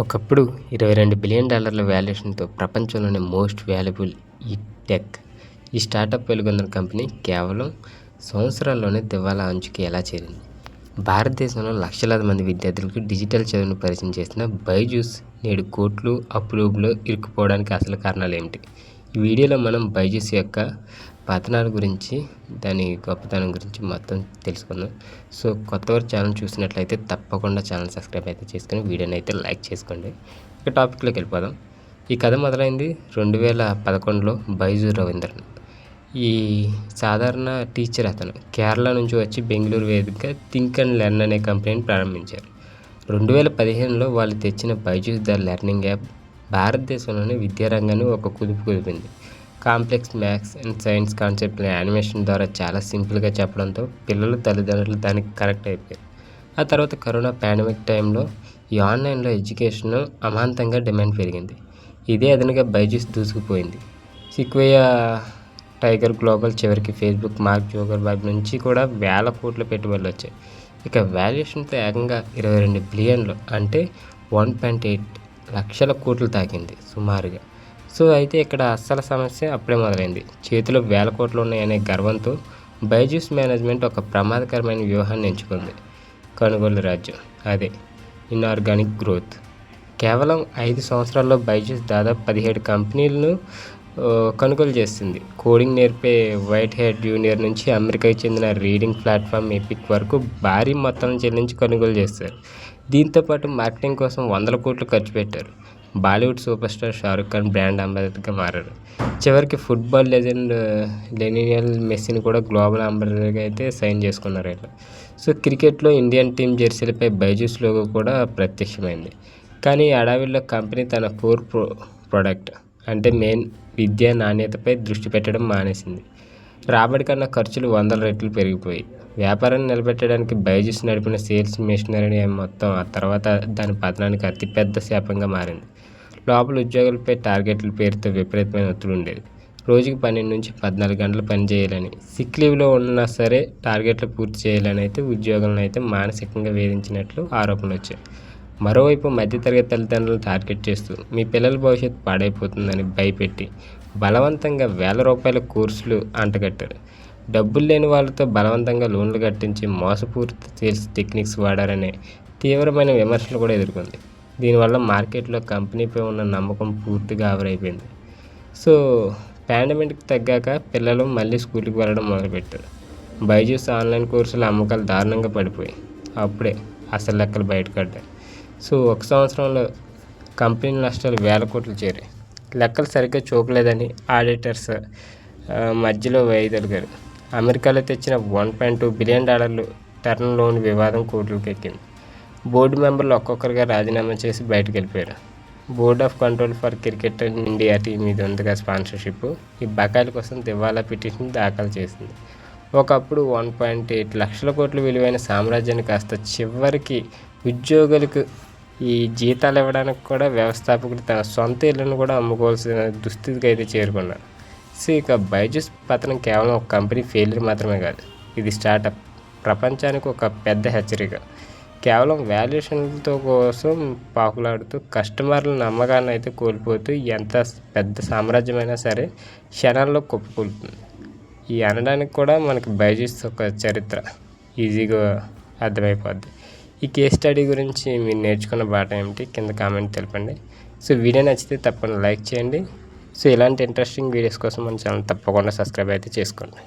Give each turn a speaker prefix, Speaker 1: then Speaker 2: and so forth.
Speaker 1: ఒకప్పుడు $22 బిలియన్ వాల్యుయేషన్‌తో ప్రపంచంలోనే most valuable ఈ స్టార్టప్ వెలుగొందిన కంపెనీ కేవలం సంవత్సరాల్లోనే దివాలా అంచుకి ఎలా చేరింది? భారతదేశంలో లక్షలాది మంది విద్యార్థులకు డిజిటల్ చదువును పరిచయం చేసిన బైజూస్ నేడు కోట్లు అప్పులో ఇరుక్కుపోవడానికి అసలు కారణాలేమిటి? ఈ వీడియోలో మనం బైజూస్ యొక్క పతనాల గురించి, దాని గొప్పతనం గురించి మొత్తం తెలుసుకుందాం. సో కొత్తవారు ఛానల్ చూసినట్లయితే తప్పకుండా ఛానల్ సబ్స్క్రైబ్ అయితే చేసుకొని వీడియోని అయితే లైక్ చేసుకోండి. ఇక టాపిక్లోకి వెళ్ళిపోదాం. ఈ కథ మొదలైంది 2011లో బైజూ రవీంద్రన్. ఈ సాధారణ టీచర్ అతను కేరళ నుంచి వచ్చి బెంగళూరు వేదికగా థింక్ అండ్ లెర్న్ అనే కంపెనీని ప్రారంభించారు. 2015లో వాళ్ళు తెచ్చిన బైజూస్ ద లెర్నింగ్ యాప్ భారతదేశంలోని విద్యారంగాన్ని ఒక కుదుపు కుదిపింది. కాంప్లెక్స్ మ్యాథ్స్ అండ్ సైన్స్ కాన్సెప్ట్ని యానిమేషన్ ద్వారా చాలా సింపుల్గా చెప్పడంతో పిల్లలు, తల్లిదండ్రులు దానికి కనెక్ట్ అయిపోయారు. ఆ తర్వాత కరోనా పాండమిక్ టైంలో ఈ ఆన్లైన్లో ఎడ్యుకేషన్ అమాంతంగా డిమాండ్ పెరిగింది. ఇదే అదనంగా బైజూస్ దూసుకుపోయింది. సిక్వోయా, టైగర్ గ్లోబల్, చివరికి ఫేస్బుక్ మార్క్ జుకర్బర్గ్ నుంచి కూడా వేల కోట్ల పెట్టుబడులు వచ్చాయి. ఇక వాల్యుయేషన్తో ఏకంగా 22 బిలియన్లు అంటే 1.8 లక్షల కోట్లు తాకింది సుమారుగా. సో అయితే ఇక్కడ అస్సలు సమస్య అప్పుడే మొదలైంది. చేతిలో వేల కోట్లు ఉన్నాయనే గర్వంతో బైజూస్ మేనేజ్మెంట్ ఒక ప్రమాదకరమైన వ్యూహాన్ని ఎంచుకుంది. కొనుగోలు రాజ్యం, అదే ఇన్ఆర్గానిక్ గ్రోత్. కేవలం 5 సంవత్సరాల్లో బైజూస్ దాదాపు 17 కంపెనీలను కొనుగోలు చేసింది. కోడింగ్ నేర్పే వైట్ హెడ్ జూనియర్ నుంచి అమెరికాకి చెందిన రీడింగ్ ప్లాట్ఫామ్ ఎపిక్ వరకు భారీ మొత్తాలను చెల్లించి కొనుగోలు చేస్తారు. దీంతోపాటు మార్కెటింగ్ కోసం వందల కోట్లు ఖర్చు పెట్టారు. Bollywood super star Shahrukh Khan brand అంబాసిడర్గా మారారు. చివరికి ఫుట్బాల్ లెజెండ్ లెనియల్ మెస్సీని కూడా గ్లోబల్ అంబాసిడర్గా అయితే సైన్ చేసుకున్నారు వీళ్ళు. సో క్రికెట్లో ఇండియన్ టీం జెర్సీలపై బైజూస్ లోగో కూడా ప్రత్యక్షమైంది. కానీ అడవిలో కంపెనీ తన కోర్ ప్రొడక్ట్ అంటే మెయిన్ విద్యా నాణ్యతపై దృష్టి పెట్టడం మానేసింది. రాబడి కన్నా ఖర్చులు 100 రెట్లు పెరిగిపోయాయి. వ్యాపారాన్ని నిలబెట్టడానికి బైజూస్ నడిపిన సేల్స్ మెషినరీ మొత్తం ఆ తర్వాత దాని పతనానికి అతిపెద్ద శాపంగా మారింది. లోపల ఉద్యోగులపై టార్గెట్ల పేరుతో విపరీతమైన ఒత్తిడి ఉండేది. రోజుకి 12 నుంచి 14 గంటలు పని చేయాలని, సిక్ లీవ్లో ఉన్నా సరే టార్గెట్లు పూర్తి చేయాలని అయితే ఉద్యోగులను అయితే మానసికంగా వేధించినట్లు ఆరోపణలు వచ్చాయి. మరోవైపు మధ్యతరగతి తల్లిదండ్రులను టార్గెట్ చేస్తూ మీ పిల్లల భవిష్యత్తు పాడైపోతుందని భయపెట్టి బలవంతంగా వేల రూపాయల కోర్సులు అంటగట్టారు. డబ్బులు లేని వాళ్ళతో బలవంతంగా లోన్లు కట్టించి మోసపూరిత సేల్స్ టెక్నిక్స్ వాడారనే తీవ్రమైన విమర్శలు కూడా ఎదుర్కొంది. దీనివల్ల మార్కెట్లో కంపెనీపై ఉన్న నమ్మకం పూర్తిగా ఆవిరైపోయింది. సో పాండమిక్ తగ్గాక పిల్లలు మళ్ళీ స్కూల్కి వెళ్ళడం మొదలుపెట్టారు. బైజూస్ ఆన్లైన్ కోర్సుల అమ్మకాలు దారుణంగా పడిపోయాయి. అప్పుడే అసలు లెక్కలు బయటపడ్డాయి. సో 1 సంవత్సరంలో కంపెనీ నష్టాలు వేల కోట్లు చేరాయి. లెక్కలు సరిగ్గా చూపలేదని ఆడిటర్స్ మధ్యలో వైదొలిగారు. అమెరికాలో తెచ్చిన $1.2 బిలియన్ టర్మ్ లోన్ వివాదం కోర్టులకు ఎక్కింది. బోర్డు మెంబర్లు ఒక్కొక్కరుగా రాజీనామా చేసి బయటకు వెళ్ళిపోయారు. Board of control for cricket India team మీద ఉందిగా స్పాన్సర్షిప్, ఈ బకాయిల కోసం దివాలా పిటిషన్ దాఖలు చేసింది. ఒకప్పుడు 1.8 లక్షల కోట్ల విలువైన సామ్రాజ్యాన్ని కాస్త చివరికి ఉద్యోగులకు ఈ జీతాలు ఇవ్వడానికి కూడా వ్యవస్థాపకుడు తన సొంత ఇళ్లను కూడా అమ్ముకోవాల్సిన దుస్థితికి అయితే చేరుకున్నారు. సో ఇక బైజూస్ పతనం కేవలం ఒక కంపెనీ ఫెయిల్యూర్ మాత్రమే కాదు, ఇది స్టార్టప్ ప్రపంచానికి ఒక పెద్ద హెచ్చరిక. కేవలం వాల్యుయేషన్లతో కోసం పాకులాడుతూ కస్టమర్ల నమ్మకాన్ని అయితే కోల్పోతూ ఎంత పెద్ద సామ్రాజ్యమైనా సరే క్షణాల్లో కుప్పకూలుతుంది. ఈ అనడానికి కూడా మనకి బైజూస్ ఒక చరిత్ర ఈజీగా అర్థమైపోద్ది. ఈ కేస్ స్టడీ గురించి మీరు నేర్చుకున్న బాట ఏమిటి కింద కామెంట్ తెలపండి. సో వీడియో నచ్చితే తప్పకుండా లైక్ చేయండి. సో ఇలాంటి ఇంట్రెస్టింగ్ వీడియోస్ కోసం మన ఛానల్ తప్పకుండా సబ్స్క్రైబ్ అయితే చేసుకోండి.